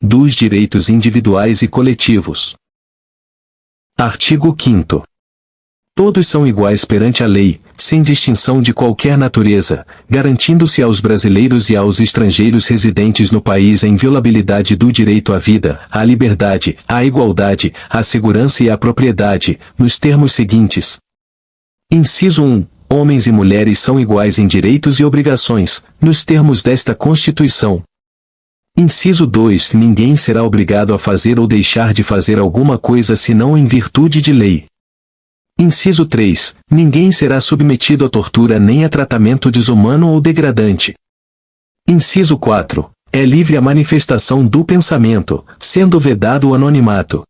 dos direitos individuais e coletivos. Artigo 5º. Todos são iguais perante a lei, sem distinção de qualquer natureza, garantindo-se aos brasileiros e aos estrangeiros residentes no país a inviolabilidade do direito à vida, à liberdade, à igualdade, à segurança e à propriedade, nos termos seguintes. Inciso 1. Homens e mulheres são iguais em direitos e obrigações, nos termos desta Constituição. Inciso 2. Ninguém será obrigado a fazer ou deixar de fazer alguma coisa senão em virtude de lei. Inciso 3. Ninguém será submetido a tortura nem a tratamento desumano ou degradante. Inciso 4. É livre a manifestação do pensamento, sendo vedado o anonimato.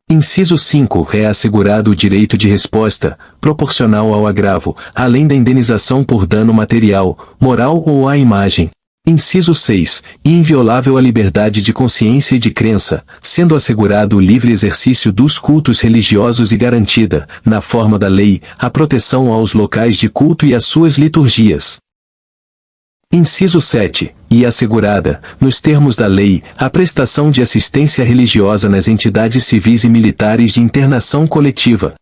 Inciso 5. É assegurado o direito de resposta, proporcional ao agravo, além da indenização por dano material, moral ou à imagem. Inciso 6. Inviolável a liberdade de consciência e de crença, sendo assegurado o livre exercício dos cultos religiosos e garantida, na forma da lei, a proteção aos locais de culto e às suas liturgias. Inciso 7. E assegurada, nos termos da lei, a prestação de assistência religiosa nas entidades civis e militares de internação coletiva.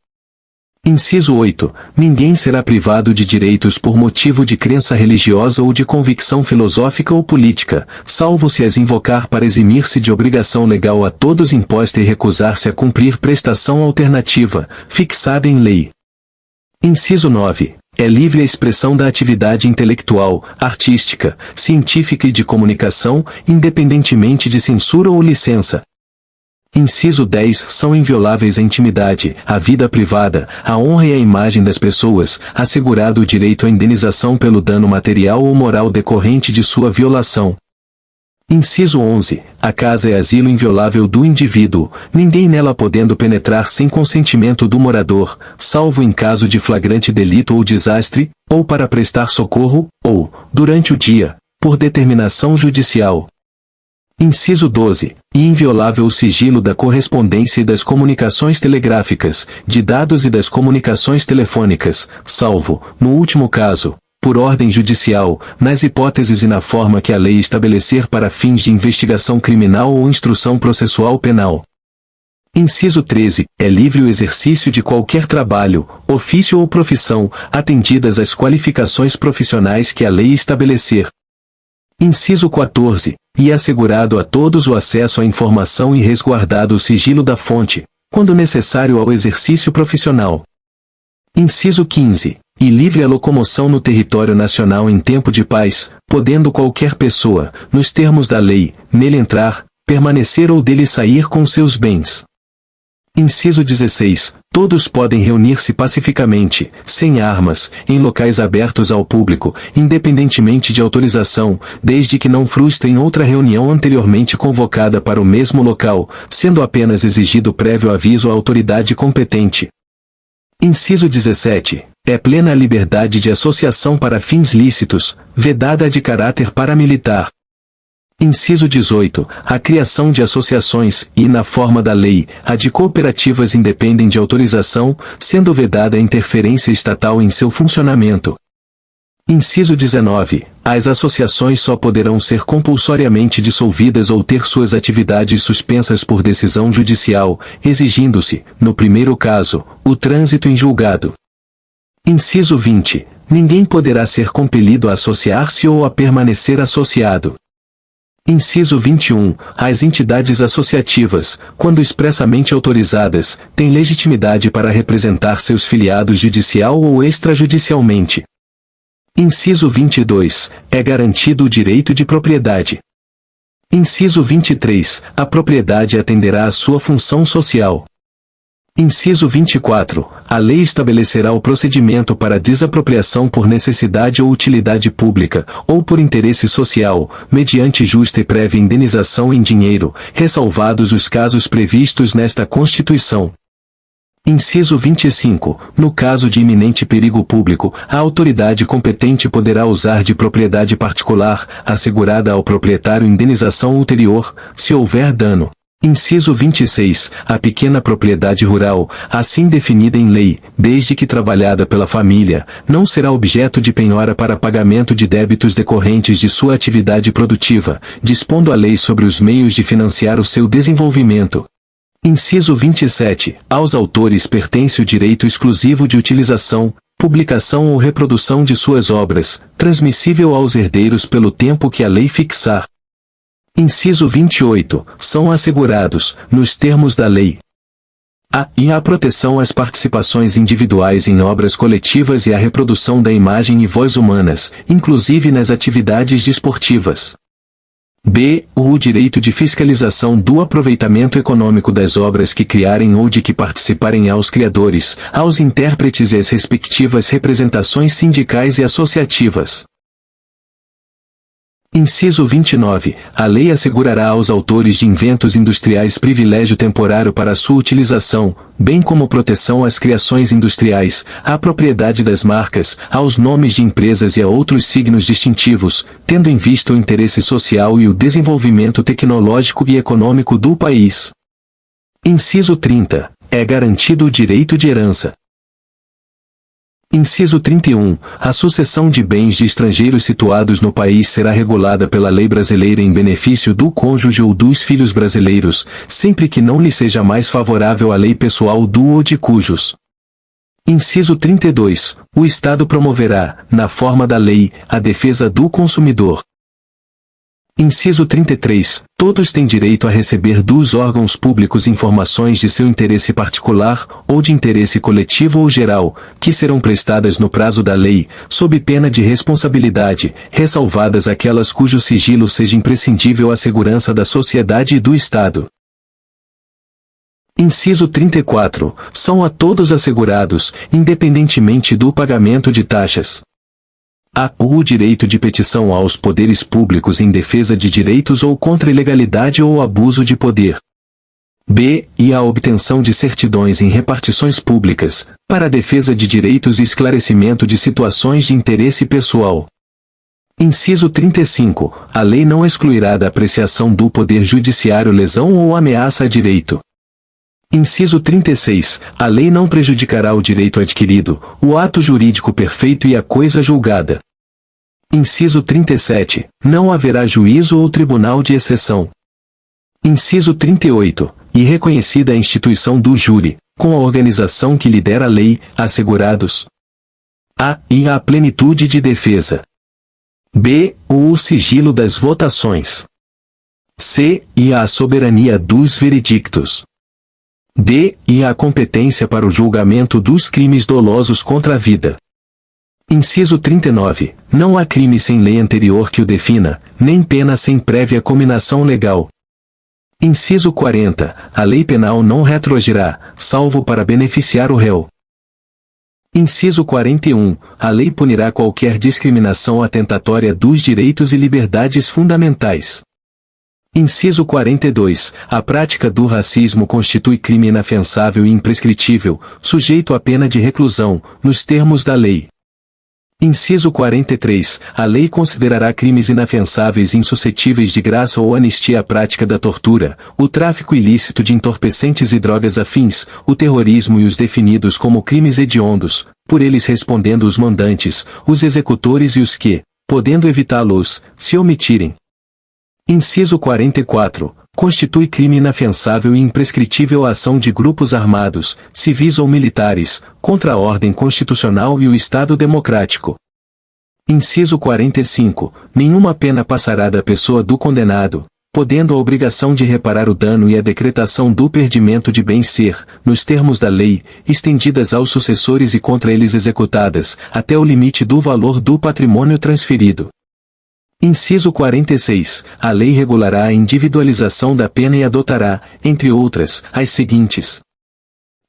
Inciso 8. Ninguém será privado de direitos por motivo de crença religiosa ou de convicção filosófica ou política, salvo se as invocar para eximir-se de obrigação legal a todos imposta e recusar-se a cumprir prestação alternativa, fixada em lei. Inciso 9. É livre a expressão da atividade intelectual, artística, científica e de comunicação, independentemente de censura ou licença. Inciso 10. São invioláveis a intimidade, a vida privada, a honra e a imagem das pessoas, assegurado o direito à indenização pelo dano material ou moral decorrente de sua violação. Inciso 11. A casa é asilo inviolável do indivíduo, ninguém nela podendo penetrar sem consentimento do morador, salvo em caso de flagrante delito ou desastre, ou para prestar socorro, ou, durante o dia, por determinação judicial. Inciso 12. Inviolável o sigilo da correspondência e das comunicações telegráficas, de dados e das comunicações telefônicas, salvo, no último caso, por ordem judicial, nas hipóteses e na forma que a lei estabelecer para fins de investigação criminal ou instrução processual penal. Inciso 13. É livre o exercício de qualquer trabalho, ofício ou profissão, atendidas as qualificações profissionais que a lei estabelecer. Inciso 14. E é assegurado a todos o acesso à informação e resguardado o sigilo da fonte, quando necessário ao exercício profissional. Inciso 15. E livre a locomoção no território nacional em tempo de paz, podendo qualquer pessoa, nos termos da lei, nele entrar, permanecer ou dele sair com seus bens. Inciso 16. Todos podem reunir-se pacificamente, sem armas, em locais abertos ao público, independentemente de autorização, desde que não frustrem outra reunião anteriormente convocada para o mesmo local, sendo apenas exigido prévio aviso à autoridade competente. Inciso 17. É plena a liberdade de associação para fins lícitos, vedada a de caráter paramilitar. Inciso 18. A criação de associações, e na forma da lei, a de cooperativas independem de autorização, sendo vedada a interferência estatal em seu funcionamento. Inciso 19. As associações só poderão ser compulsoriamente dissolvidas ou ter suas atividades suspensas por decisão judicial, exigindo-se, no primeiro caso, o trânsito em julgado. Inciso 20. Ninguém poderá ser compelido a associar-se ou a permanecer associado. Inciso 21. As entidades associativas, quando expressamente autorizadas, têm legitimidade para representar seus filiados judicial ou extrajudicialmente. Inciso 22. É garantido o direito de propriedade. Inciso 23. A propriedade atenderá à sua função social. Inciso 24. A lei estabelecerá o procedimento para desapropriação por necessidade ou utilidade pública, ou por interesse social, mediante justa e prévia indenização em dinheiro, ressalvados os casos previstos nesta Constituição. Inciso 25. No caso de iminente perigo público, a autoridade competente poderá usar de propriedade particular, assegurada ao proprietário indenização ulterior, se houver dano. Inciso 26. A pequena propriedade rural, assim definida em lei, desde que trabalhada pela família, não será objeto de penhora para pagamento de débitos decorrentes de sua atividade produtiva, dispondo a lei sobre os meios de financiar o seu desenvolvimento. Inciso 27. Aos autores pertence o direito exclusivo de utilização, publicação ou reprodução de suas obras, transmissível aos herdeiros pelo tempo que a lei fixar. Inciso 28. São assegurados, nos termos da lei, a proteção às participações individuais em obras coletivas e a reprodução da imagem e voz humanas, inclusive nas atividades desportivas. B. O direito de fiscalização do aproveitamento econômico das obras que criarem ou de que participarem aos criadores, aos intérpretes e às respectivas representações sindicais e associativas. Inciso 29. A lei assegurará aos autores de inventos industriais privilégio temporário para sua utilização, bem como proteção às criações industriais, à propriedade das marcas, aos nomes de empresas e a outros signos distintivos, tendo em vista o interesse social e o desenvolvimento tecnológico e econômico do país. Inciso 30. É garantido o direito de herança. Inciso 31. A sucessão de bens de estrangeiros situados no país será regulada pela lei brasileira em benefício do cônjuge ou dos filhos brasileiros, sempre que não lhe seja mais favorável a lei pessoal do ou de cujos. Inciso 32. O Estado promoverá, na forma da lei, a defesa do consumidor. Inciso 33. Todos têm direito a receber dos órgãos públicos informações de seu interesse particular, ou de interesse coletivo ou geral, que serão prestadas no prazo da lei, sob pena de responsabilidade, ressalvadas aquelas cujo sigilo seja imprescindível à segurança da sociedade e do Estado. Inciso 34. São a todos assegurados, independentemente do pagamento de taxas, o direito de petição aos poderes públicos em defesa de direitos ou contra ilegalidade ou abuso de poder. B. E a obtenção de certidões em repartições públicas, para a defesa de direitos e esclarecimento de situações de interesse pessoal. Inciso 35. A lei não excluirá da apreciação do Poder Judiciário lesão ou ameaça a direito. Inciso 36. A lei não prejudicará o direito adquirido, o ato jurídico perfeito e a coisa julgada. Inciso 37. Não haverá juízo ou tribunal de exceção. Inciso 38. E reconhecida a instituição do júri, com a organização que lhe der a lei, assegurados e a plenitude de defesa. B. O sigilo das votações. C. E a soberania dos veredictos. D. E a competência para o julgamento dos crimes dolosos contra a vida. Inciso 39. Não há crime sem lei anterior que o defina, nem pena sem prévia cominação legal. Inciso 40. A lei penal não retroagirá, salvo para beneficiar o réu. Inciso 41. A lei punirá qualquer discriminação atentatória dos direitos e liberdades fundamentais. Inciso 42. A prática do racismo constitui crime inafiançável e imprescritível, sujeito à pena de reclusão, nos termos da lei. Inciso 43. A lei considerará crimes inafiançáveis e insuscetíveis de graça ou anistia a prática da tortura, o tráfico ilícito de entorpecentes e drogas afins, o terrorismo e os definidos como crimes hediondos, por eles respondendo os mandantes, os executores e os que, podendo evitá-los, se omitirem. Inciso 44. Constitui crime inafiançável e imprescritível a ação de grupos armados, civis ou militares, contra a ordem constitucional e o Estado democrático. Inciso 45. Nenhuma pena passará da pessoa do condenado, podendo a obrigação de reparar o dano e a decretação do perdimento de bens ser, nos termos da lei, estendidas aos sucessores e contra eles executadas, até o limite do valor do patrimônio transferido. Inciso 46. A lei regulará a individualização da pena e adotará, entre outras, as seguintes: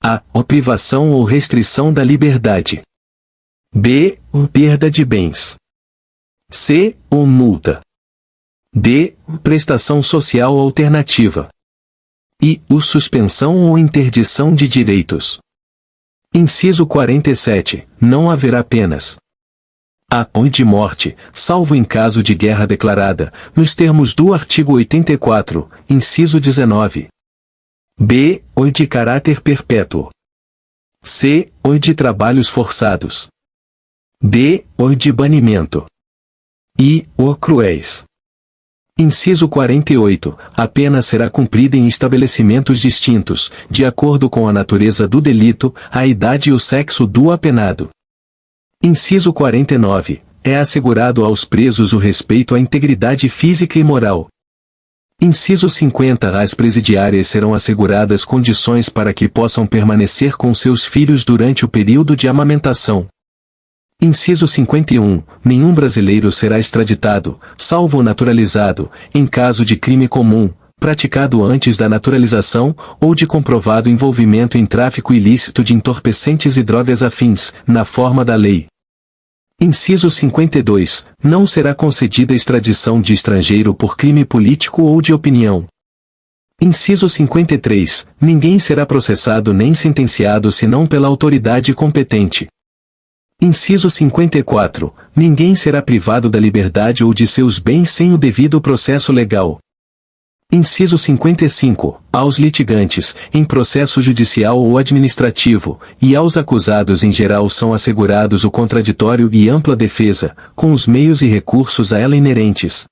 a. Privação ou restrição da liberdade. B. Perda de bens. C. Multa. D. Prestação social alternativa. E. Suspensão ou interdição de direitos. Inciso 47. Não haverá penas ou de morte, salvo em caso de guerra declarada, nos termos do artigo 84, inciso 19, B. O de caráter perpétuo. C. O de trabalhos forçados. D. O de banimento. I. O cruéis. Inciso 48. A pena será cumprida em estabelecimentos distintos, de acordo com a natureza do delito, a idade e o sexo do apenado. Inciso 49. É assegurado aos presos o respeito à integridade física e moral. Inciso 50. Às presidiárias serão asseguradas condições para que possam permanecer com seus filhos durante o período de amamentação. Inciso 51. Nenhum brasileiro será extraditado, salvo o naturalizado, em caso de crime comum, praticado antes da naturalização, ou de comprovado envolvimento em tráfico ilícito de entorpecentes e drogas afins, na forma da lei. Inciso 52. Não será concedida extradição de estrangeiro por crime político ou de opinião. Inciso 53. Ninguém será processado nem sentenciado senão pela autoridade competente. Inciso 54. Ninguém será privado da liberdade ou de seus bens sem o devido processo legal. Inciso 55. Aos litigantes, em processo judicial ou administrativo, e aos acusados em geral são assegurados o contraditório e ampla defesa, com os meios e recursos a ela inerentes.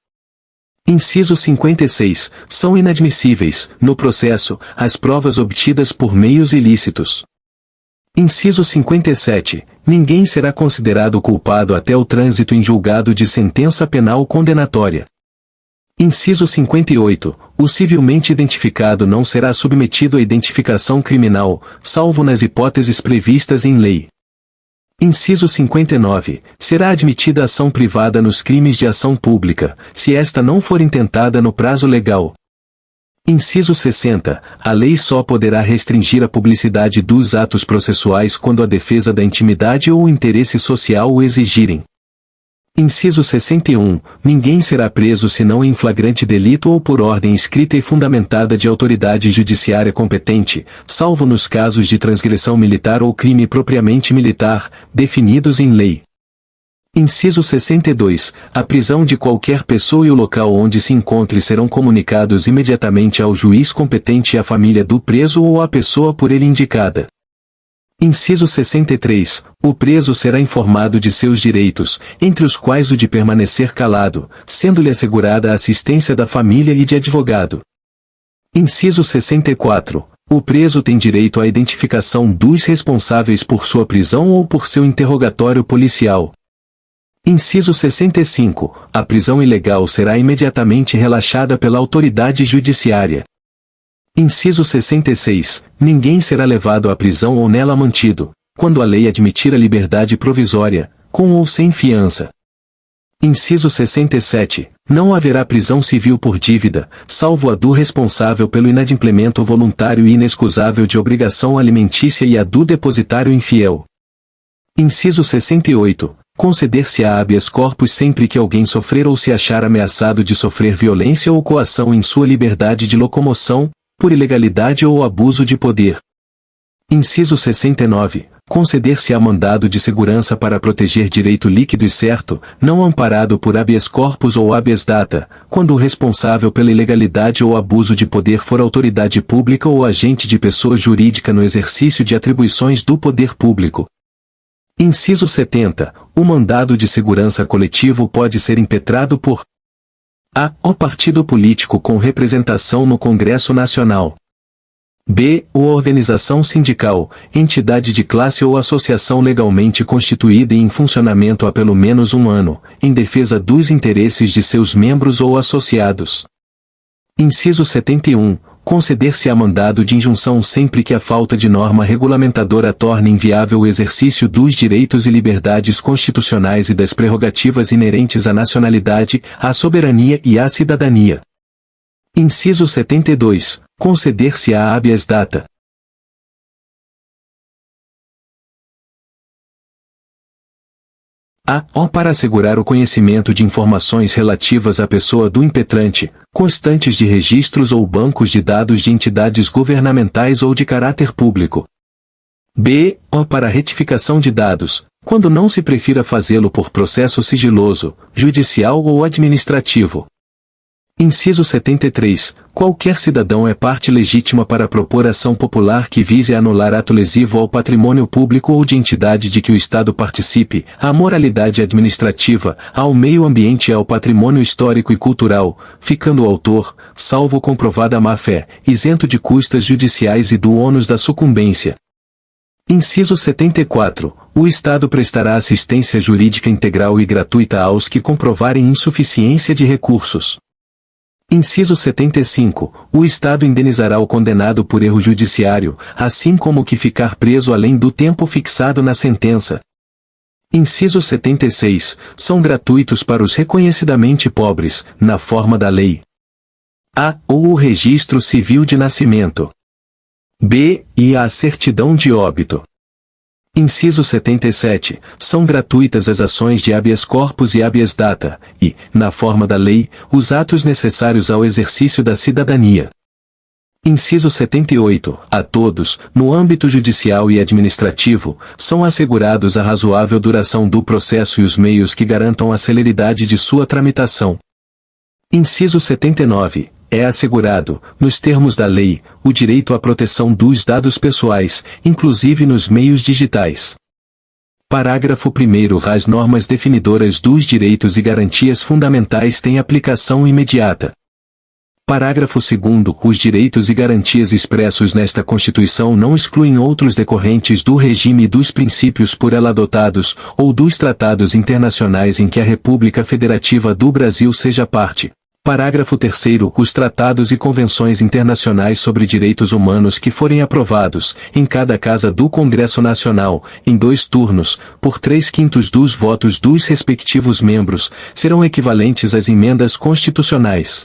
Inciso 56. São inadmissíveis, no processo, as provas obtidas por meios ilícitos. Inciso 57. Ninguém será considerado culpado até o trânsito em julgado de sentença penal condenatória. Inciso 58. O civilmente identificado não será submetido à identificação criminal, salvo nas hipóteses previstas em lei. Inciso 59. Será admitida ação privada nos crimes de ação pública, se esta não for intentada no prazo legal. Inciso 60. A lei só poderá restringir a publicidade dos atos processuais quando a defesa da intimidade ou o interesse social o exigirem. Inciso 61. Ninguém será preso senão em flagrante delito ou por ordem escrita e fundamentada de autoridade judiciária competente, salvo nos casos de transgressão militar ou crime propriamente militar, definidos em lei. Inciso 62. A prisão de qualquer pessoa e o local onde se encontre serão comunicados imediatamente ao juiz competente e à família do preso ou à pessoa por ele indicada. Inciso 63. O preso será informado de seus direitos, entre os quais o de permanecer calado, sendo-lhe assegurada a assistência da família e de advogado. Inciso 64. O preso tem direito à identificação dos responsáveis por sua prisão ou por seu interrogatório policial. Inciso 65. A prisão ilegal será imediatamente relaxada pela autoridade judiciária. Inciso 66. Ninguém será levado à prisão ou nela mantido, quando a lei admitir a liberdade provisória, com ou sem fiança. Inciso 67. Não haverá prisão civil por dívida, salvo a do responsável pelo inadimplemento voluntário e inexcusável de obrigação alimentícia e a do depositário infiel. Inciso 68. Conceder-se-á habeas corpus sempre que alguém sofrer ou se achar ameaçado de sofrer violência ou coação em sua liberdade de locomoção, por ilegalidade ou abuso de poder. Inciso 69. Conceder-se-á mandado de segurança para proteger direito líquido e certo, não amparado por habeas corpus ou habeas data, quando o responsável pela ilegalidade ou abuso de poder for autoridade pública ou agente de pessoa jurídica no exercício de atribuições do poder público. Inciso 70. O mandado de segurança coletivo pode ser impetrado por a. O partido político com representação no Congresso Nacional. B. O organização sindical, entidade de classe ou associação legalmente constituída e em funcionamento há pelo menos um ano, em defesa dos interesses de seus membros ou associados. Inciso 71. Conceder-se-á mandado de injunção sempre que a falta de norma regulamentadora torne inviável o exercício dos direitos e liberdades constitucionais e das prerrogativas inerentes à nacionalidade, à soberania e à cidadania. Inciso 72. Conceder-se-á habeas data. A. Para assegurar o conhecimento de informações relativas à pessoa do impetrante, constantes de registros ou bancos de dados de entidades governamentais ou de caráter público. B. Para retificação de dados, quando não se prefira fazê-lo por processo sigiloso, judicial ou administrativo. Inciso 73. Qualquer cidadão é parte legítima para propor ação popular que vise anular ato lesivo ao patrimônio público ou de entidade de que o Estado participe, à moralidade administrativa, ao meio ambiente e ao patrimônio histórico e cultural, ficando o autor, salvo comprovada má-fé, isento de custas judiciais e do ônus da sucumbência. Inciso 74. O Estado prestará assistência jurídica integral e gratuita aos que comprovarem insuficiência de recursos. Inciso 75. O Estado indenizará o condenado por erro judiciário, assim como o que ficar preso além do tempo fixado na sentença. Inciso 76. São gratuitos para os reconhecidamente pobres, na forma da lei. A. Ou o registro civil de nascimento. B. E a certidão de óbito. Inciso 77. São gratuitas as ações de habeas corpus e habeas data, e, na forma da lei, os atos necessários ao exercício da cidadania. Inciso 78. A todos, no âmbito judicial e administrativo, são assegurados a razoável duração do processo e os meios que garantam a celeridade de sua tramitação. Inciso 79. É assegurado, nos termos da lei, o direito à proteção dos dados pessoais, inclusive nos meios digitais. Parágrafo 1º. As normas definidoras dos direitos e garantias fundamentais têm aplicação imediata. Parágrafo 2º. Os direitos e garantias expressos nesta Constituição não excluem outros decorrentes do regime e dos princípios por ela adotados, ou dos tratados internacionais em que a República Federativa do Brasil seja parte. Parágrafo 3º. Os tratados e convenções internacionais sobre direitos humanos que forem aprovados, em cada casa do Congresso Nacional, em 2 turnos, por 3/5 dos votos dos respectivos membros, serão equivalentes às emendas constitucionais.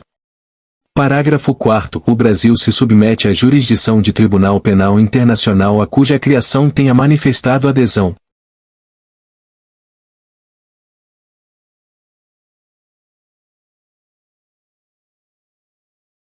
Parágrafo 4º. O Brasil se submete à jurisdição de Tribunal Penal Internacional a cuja criação tenha manifestado adesão.